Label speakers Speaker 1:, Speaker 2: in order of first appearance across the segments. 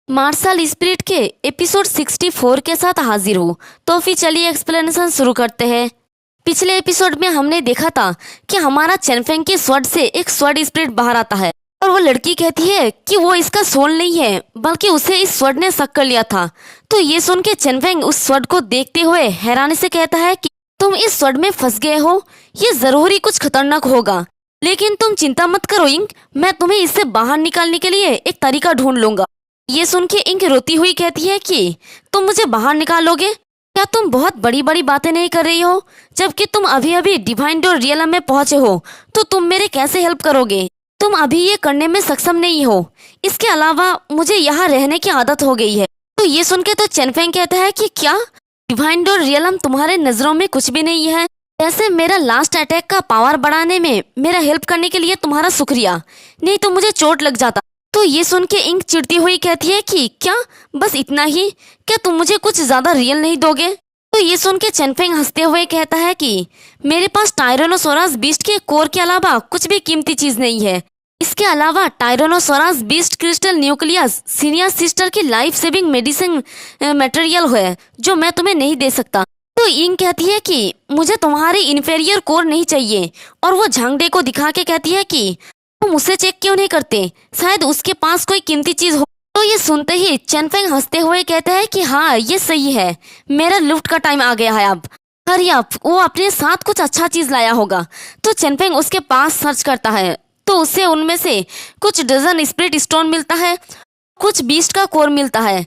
Speaker 1: Martial spirit के episode 64 के साथ हाजिर हूँ। तो फिर चलिए एक्सप्लेनेशन शुरू करते हैं। पिछले एपिसोड में हमने देखा था कि हमारा चेनफेंग के स्वर्ड से एक स्वर्ड स्पिरिट बाहर आता है और वो लड़की कहती है कि वो इसका सोल नहीं है बल्कि उसे इस स्वर्ड ने शक कर लिया था। तो ये सुन के चेनफेंग उस स्वर्ड को देखते हुए हैरानी से कहता है कि तुम इस स्वर्ड में फंस गए हो, ये जरूर ही कुछ खतरनाक होगा, लेकिन तुम चिंता मत करो इंक, मैं तुम्हें इससे बाहर निकालने के लिए एक तरीका ढूंढ लूंगा। ये सुन के इंक रोती हुई कहती है कि तुम मुझे बाहर निकालोगे? क्या तुम बहुत बड़ी बड़ी बातें नहीं कर रही हो? जबकि तुम अभी अभी डिवाइन डोर रियलम में पहुंचे हो तो तुम मेरे कैसे हेल्प करोगे? तुम अभी ये करने में सक्षम नहीं हो। इसके अलावा मुझे यहाँ रहने की आदत हो गई है। तो ये सुन के तो चेनफेंग कहता है कि क्या डिवाइन डोर रियलम तुम्हारे नजरों में कुछ भी नहीं है? ऐसे मेरा लास्ट अटैक का पावर बढ़ाने में मेरा हेल्प करने के लिए तुम्हारा शुक्रिया, नहीं तो मुझे चोट लग जाता। तो ये सुन के इंक चिढ़ती हुई कहती है कि क्या बस इतना ही? क्या तुम मुझे कुछ ज्यादा रियल नहीं दोगे? तो ये सुन के चेनफेंग हंसते हुए कहता है कि मेरे पास टायरोनोसोरस बीस्ट के कोर के अलावा कुछ भी कीमती चीज नहीं है। इसके अलावा tyrannosaurus beast crystal nucleus senior sister की लाइफ सेविंग मेडिसिन मटेरियल है जो मैं तुम्हें नहीं दे सकता। तो इंक कहती है कि मुझे तुम्हारी इन्फेरियर कोर नहीं चाहिए और वो झांगडे को दिखा के कहती है कि तुम उसे चेक क्यों नहीं करते, शायद उसके पास कोई कीमती चीज हो। तो ये सुनते ही चेनफेंग हंसते हुए कहता है कि हाँ ये सही है, मेरा लूट का टाइम आ गया है अब। हरी अप, वो अपने साथ कुछ अच्छा चीज लाया होगा। तो चेनफेंग उसके पास सर्च करता है तो उसे उनमें से कुछ डजन स्पिरिट स्टोन मिलता है, कुछ बीस्ट का कोर मिलता है,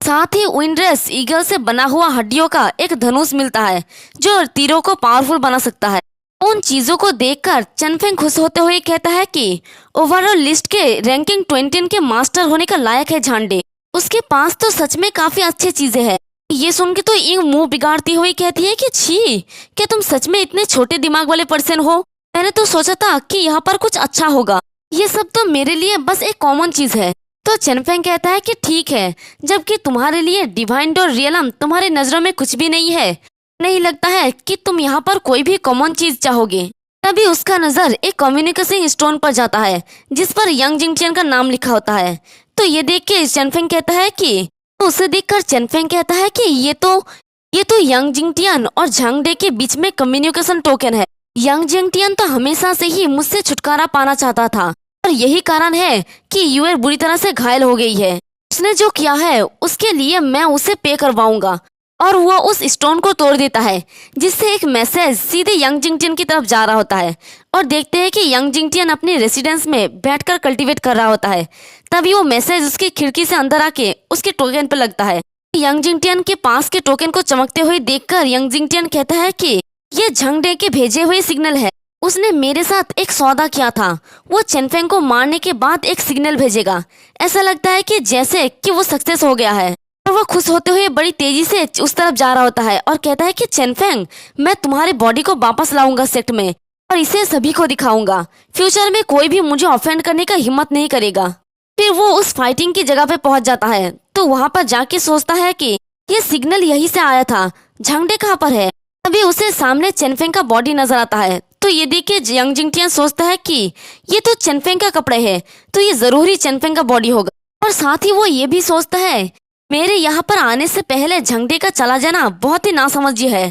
Speaker 1: साथ ही विंड्रेस ईगल से बना हुआ हड्डियों का एक धनुष मिलता है जो तीरों को पावरफुल बना सकता है। उन चीजों को देखकर चेनफेंग खुश होते हुए कहता है कि ओवरऑल लिस्ट के रैंकिंग 20 के मास्टर होने का लायक है झांडे, उसके पास तो सच में काफी अच्छी चीजें हैं। ये सुन के तो इंग मुंह बिगाड़ती हुई कहती है कि छी, क्या तुम सच में इतने छोटे दिमाग वाले पर्सन हो? मैंने तो सोचा था कि यहाँ पर कुछ अच्छा होगा, ये सब तो मेरे लिए बस एक कॉमन चीज है। तो चेनफेंग कहता है कि ठीक है, जबकि तुम्हारे लिए डिवाइन डोर रियलम तुम्हारे नजरों में कुछ भी नहीं है, नहीं लगता है कि तुम यहाँ पर कोई भी कॉमन चीज चाहोगे। तभी उसका नजर एक कम्युनिकेशन स्टोन पर जाता है जिस पर यंग जिंगटियन का नाम लिखा होता है। तो ये देख के चेनफेंग कहता है कि उसे देखकर चेनफेंग कहता है कि ये तो यंग जिंगटियन और झांगडे के बीच में कम्युनिकेशन टोकन है। यंग जिंगटियन तो हमेशा से ही मुझसे छुटकारा पाना चाहता था और यही कारण है कि यूएर बुरी तरह से घायल हो गई है। उसने जो किया है उसके लिए मैं उसे पे करवाऊंगा। और वो उस स्टोन को तोड़ देता है जिससे एक मैसेज सीधे यंग जिंगटियन की तरफ जा रहा होता है। और देखते हैं कि यंग जिंगटियन अपने रेसिडेंस में बैठकर कल्टीवेट कर रहा होता है। तभी वो मैसेज उसकी खिड़की से अंदर आके उसके टोकन पर लगता है। यंग जिंगटियन के पास के टोकन को चमकते हुए देखकर यंग जिंगटियन कहता है कि ये झंगडे के भेजे हुए सिग्नल है। उसने मेरे साथ एक सौदा किया था, वो चेनफेंग को मारने के बाद एक सिग्नल भेजेगा। ऐसा लगता है कि जैसे कि वो सक्सेस हो गया है और वो खुश होते हुए बड़ी तेजी से उस तरफ जा रहा होता है और कहता है कि चेनफेंग, मैं तुम्हारे बॉडी को वापस लाऊंगा सेट में और इसे सभी को दिखाऊंगा। फ्यूचर में कोई भी मुझे ऑफेंड करने का हिम्मत नहीं करेगा। फिर वो उस फाइटिंग की जगह पे पहुंच जाता है तो वहां पर जाके सोचता है कि ये सिग्नल यहीं से आया था, झंगडे कहाँ पर है? अभी उसे सामने चेनफेंग का बॉडी नजर आता है। तो ये देख के यंग जिंगटियन सोचता है कि ये तो चेनफेंग का कपड़े है, तो ये जरूर ही चेनफेंग का बॉडी होगा। और साथ ही वो ये भी सोचता है मेरे यहाँ पर आने से पहले झंगडे का चला जाना बहुत ही नासमझी है।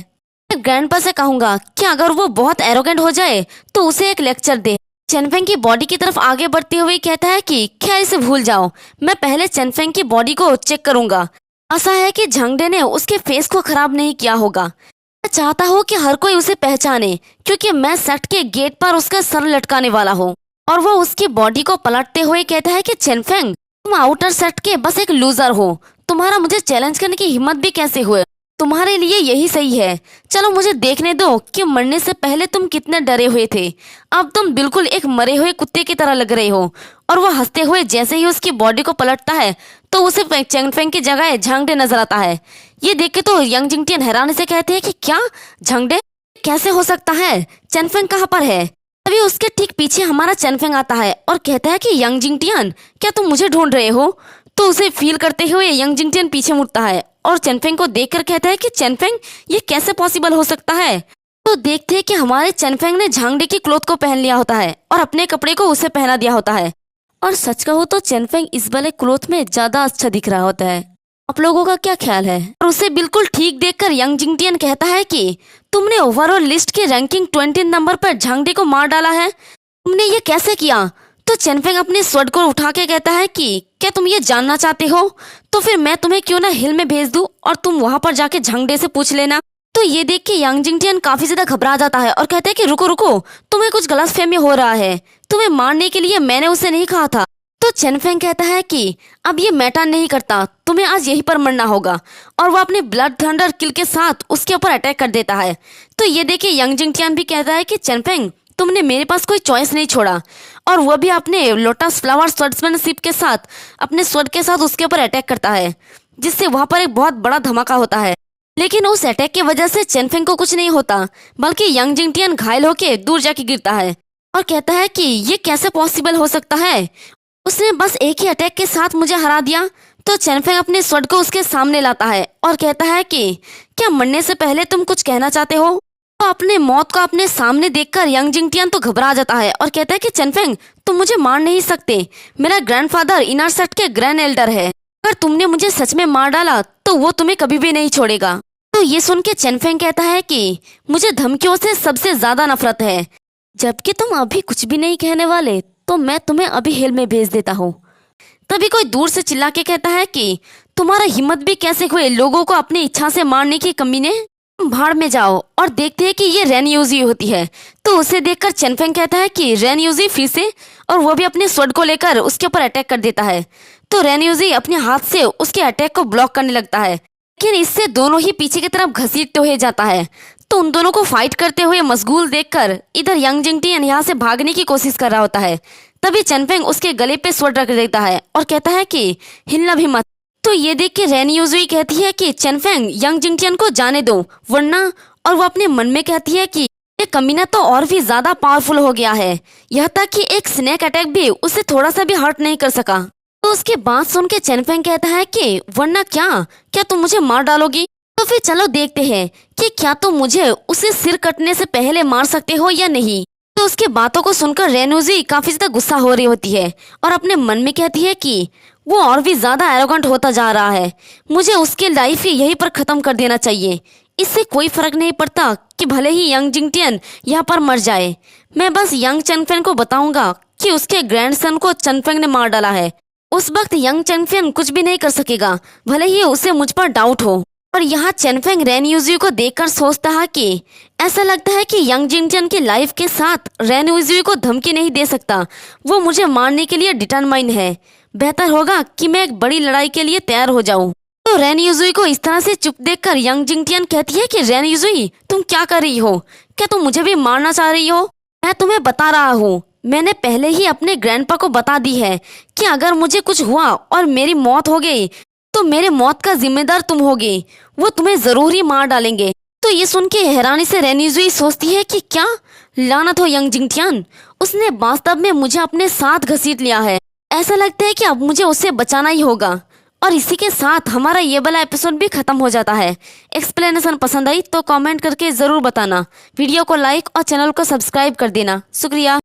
Speaker 1: मैं ग्रैंडपा से कहूंगा कि अगर वो बहुत एरोगेंट हो जाए तो उसे एक लेक्चर दे। चेनफेंग की बॉडी की तरफ आगे बढ़ते हुए कहता है कि खैर इसे भूल जाओ, मैं पहले चेनफेंग की बॉडी को चेक करूंगा। आशा है कि झंगडे ने उसके फेस को खराब नहीं किया होगा। मैं चाहता हूँ कि हर कोई उसे पहचाने क्योंकि मैं सेट के गेट पर उसका सर लटकाने वाला हूँ। और वो उसकी बॉडी को पलटते हुए कहता है कि चेनफेंग, तुम आउटर सेट के बस एक लूजर हो, तुम्हारा मुझे चैलेंज करने की हिम्मत भी कैसे हुए? तुम्हारे लिए यही सही है। चलो मुझे देखने दो कि मरने से पहले तुम कितने डरे हुए थे। अब तुम बिल्कुल एक मरे हुए कुत्ते की तरह लग रहे हो। और वो हंसते हुए जैसे ही उसकी बॉडी को पलटता है तो उसे चेनफेंग की जगह झांगडे नजर आता है। ये देख के तो यंग जिंगटियन हैरानी से कहते हैं कि क्या झंगडे कैसे हो सकता है? चेनफेंग कहाँ पर है? तभी उसके ठीक पीछे हमारा चेनफेंग आता है और कहता है कि यंग जिंगटियन, क्या तुम मुझे ढूंढ रहे हो? तो उसे फील करते हुए यंग जिंगटियन पीछे मुड़ता है और चेनफेंग को देखकर कहता है कि चेनफेंग, ये कैसे पॉसिबल हो सकता है? तो देखते हैं कि हमारे चेनफेंग ने झांगडे की क्लोथ को पहन लिया होता है और अपने कपड़े को उसे पहना दिया होता है। और सच कहूँ तो चेनफेंग इस वाले क्लोथ में ज्यादा अच्छा दिख रहा होता है। आप लोगों का क्या ख्याल है? और उसे बिल्कुल ठीक देखकर यंग जिंगटियन कहता है कि तुमने ओवरऑल लिस्ट की रैंकिंग 20 नंबर पर झांगडी को मार डाला है, तुमने ये कैसे किया? तो चेनफेंग अपने स्वord को उठा के कहता है कि क्या तुम ये जानना चाहते हो? तो फिर मैं तुम्हें क्यों ना हिल में भेज दूं और तुम वहां पर जाके झांगडे से पूछ लेना। तो ये देख के यंग जिंगटियन काफी ज्यादा घबरा जाता है और कहता है कि रुको रुको, तुम्हें कुछ गलतफहमी हो रहा है, तुम्हें मारने के लिए मैंने उसे नहीं कहा था। तो चेनफेंग कहता है कि अब ये मैटर नहीं करता, तुम्हें आज यहीं पर मरना होगा, और वो अपने ब्लड थंडर किल के साथ उसके ऊपर अटैक कर देता है। तो ये देख के यंग जिंगटियन भी कहता है कि चेनफेंग तुमने मेरे पास कोई चॉइस नहीं छोड़ा, और वो भी अपने लोटस फ्लावर स्वर्ड्समैनशिप के साथ अपने स्वord के साथ उसके ऊपर अटैक करता है, जिससे वहां पर एक बहुत बड़ा धमाका होता है। लेकिन उस अटैक की वजह से चेनफेंग को कुछ नहीं होता, बल्कि यंग जिंगटियन घायल होकर दूर जाके गिरता है और कहता है कि ये कैसे पॉसिबल हो सकता है, उसने बस एक ही अटैक के साथ मुझे हरा दिया। तो चेनफेंग अपने स्वord को उसके सामने लाता है और कहता है कि क्या मरने से पहले तुम कुछ कहना चाहते हो? तो अपने मौत को अपने सामने देखकर यंग जिंगटियन तो घबरा जाता है और कहता है कि चेनफेंग तुम मुझे मार नहीं सकते, मेरा ग्रैंडफादर इनर सेट के ग्रैंड एल्डर है, अगर तुमने मुझे सच में मार डाला तो वो तुम्हें कभी भी नहीं छोड़ेगा। तो ये सुन के चेनफेंग कहता है कि मुझे धमकियों से सबसे ज्यादा नफरत है, जबकि तुम अभी कुछ भी नहीं कहने वाले, तो मैं तुम्हें अभी हेल में भेज देता हूँ। तभी कोई दूर से चिल्ला के कहता है कि तुम्हारा हिम्मत भी कैसे हुए लोगों को अपनी इच्छा से मारने की, कमीने, तुम भाड़ में जाओ। और देखते हैं कि ये रेन यूजी होती है। तो उसे देखकर चेनफेंग कहता है कि रेन यूजी फिर से, और वो भी अपने स्वord को लेकर उसके ऊपर अटैक कर देता है। तो रेन यूजी अपने हाथ से उसके अटैक को ब्लॉक करने लगता है, लेकिन इससे दोनों ही पीछे की तरफ घसीटते हुए जाता है। तो उन दोनों को फाइट करते हुए मशगूल देखकर इधर यंग जिंगटियन यहाँ से भागने की कोशिश कर रहा होता है। तभी चेनफेंग उसके गले पे स्वord रख देता है और कहता है कि हिलना भी मत। तो ये देख के रेन यूजुई कहती है कि चेनफेंग यंग जिंगटियन को जाने दो वरना, और वो अपने मन में कहती है कि ये कमीना तो और भी ज्यादा पावरफुल हो गया है, यह तक कि एक स्नेक अटैक भी उसे थोड़ा सा भी हर्ट नहीं कर सका। तो उसकी बात सुन के चेनफेंग कहता है कि वरना क्या तुम मुझे मार डालोगी? तो फिर चलो देखते हैं कि क्या तुम मुझे उसे सिर कटने से पहले मार सकते हो या नहीं। तो उसकी बातों को सुनकर रेनूजी काफी ज्यादा गुस्सा हो रही होती है और अपने मन में कहती है कि वो और भी ज्यादा एरोगेंट होता जा रहा है, मुझे उसकी लाइफ ही यहीं पर खत्म कर देना चाहिए। इससे कोई फर्क नहीं पड़ता कि भले ही यंग जिंगटियन यहाँ पर मर जाए, मैं बस यंग चेनफेंग को बताऊंगा कि उसके ग्रैंडसन को चेनफेंग ने मार डाला है। उस वक्त यंग चेनफेंग कुछ भी नहीं कर सकेगा, भले ही उसे मुझ पर डाउट हो। और यहाँ चेनफेंग रेन यूजी को देखकर सोचता है कि ऐसा लगता है कि यंग जिंगटियन की लाइफ के साथ रेन यूजी को धमकी नहीं दे सकता, वो मुझे मारने के लिए डिटरमाइन है, बेहतर होगा कि मैं एक बड़ी लड़ाई के लिए तैयार हो जाऊं। तो रेन यूजी को इस तरह से चुप देखकर यंग जिंगटियन कहती है कि रेन यूजी तुम क्या कर रही हो, क्या तुम मुझे भी मारना चाह रही हो? मैं तुम्हें बता रहा हूँ, मैंने पहले ही अपने ग्रैंडपा को बता दी है कि अगर मुझे कुछ हुआ और मेरी मौत हो गई तो मेरे मौत का जिम्मेदार तुम होगे, वो तुम्हें जरूर ही मार डालेंगे। तो ये सुन के हैरानी से रेन यूजी सोचती है कि क्या लानत हो यंग जिंगटियन, उसने वास्तव में मुझे अपने साथ घसीट लिया है। ऐसा लगता है कि अब मुझे उससे बचाना ही होगा। और इसी के साथ हमारा ये वाला एपिसोड भी खत्म हो जाता है। एक्सप्लेनेशन पसंद आई तो कमेंट करके जरूर बताना, वीडियो को लाइक और चैनल को सब्सक्राइब कर देना। शुक्रिया।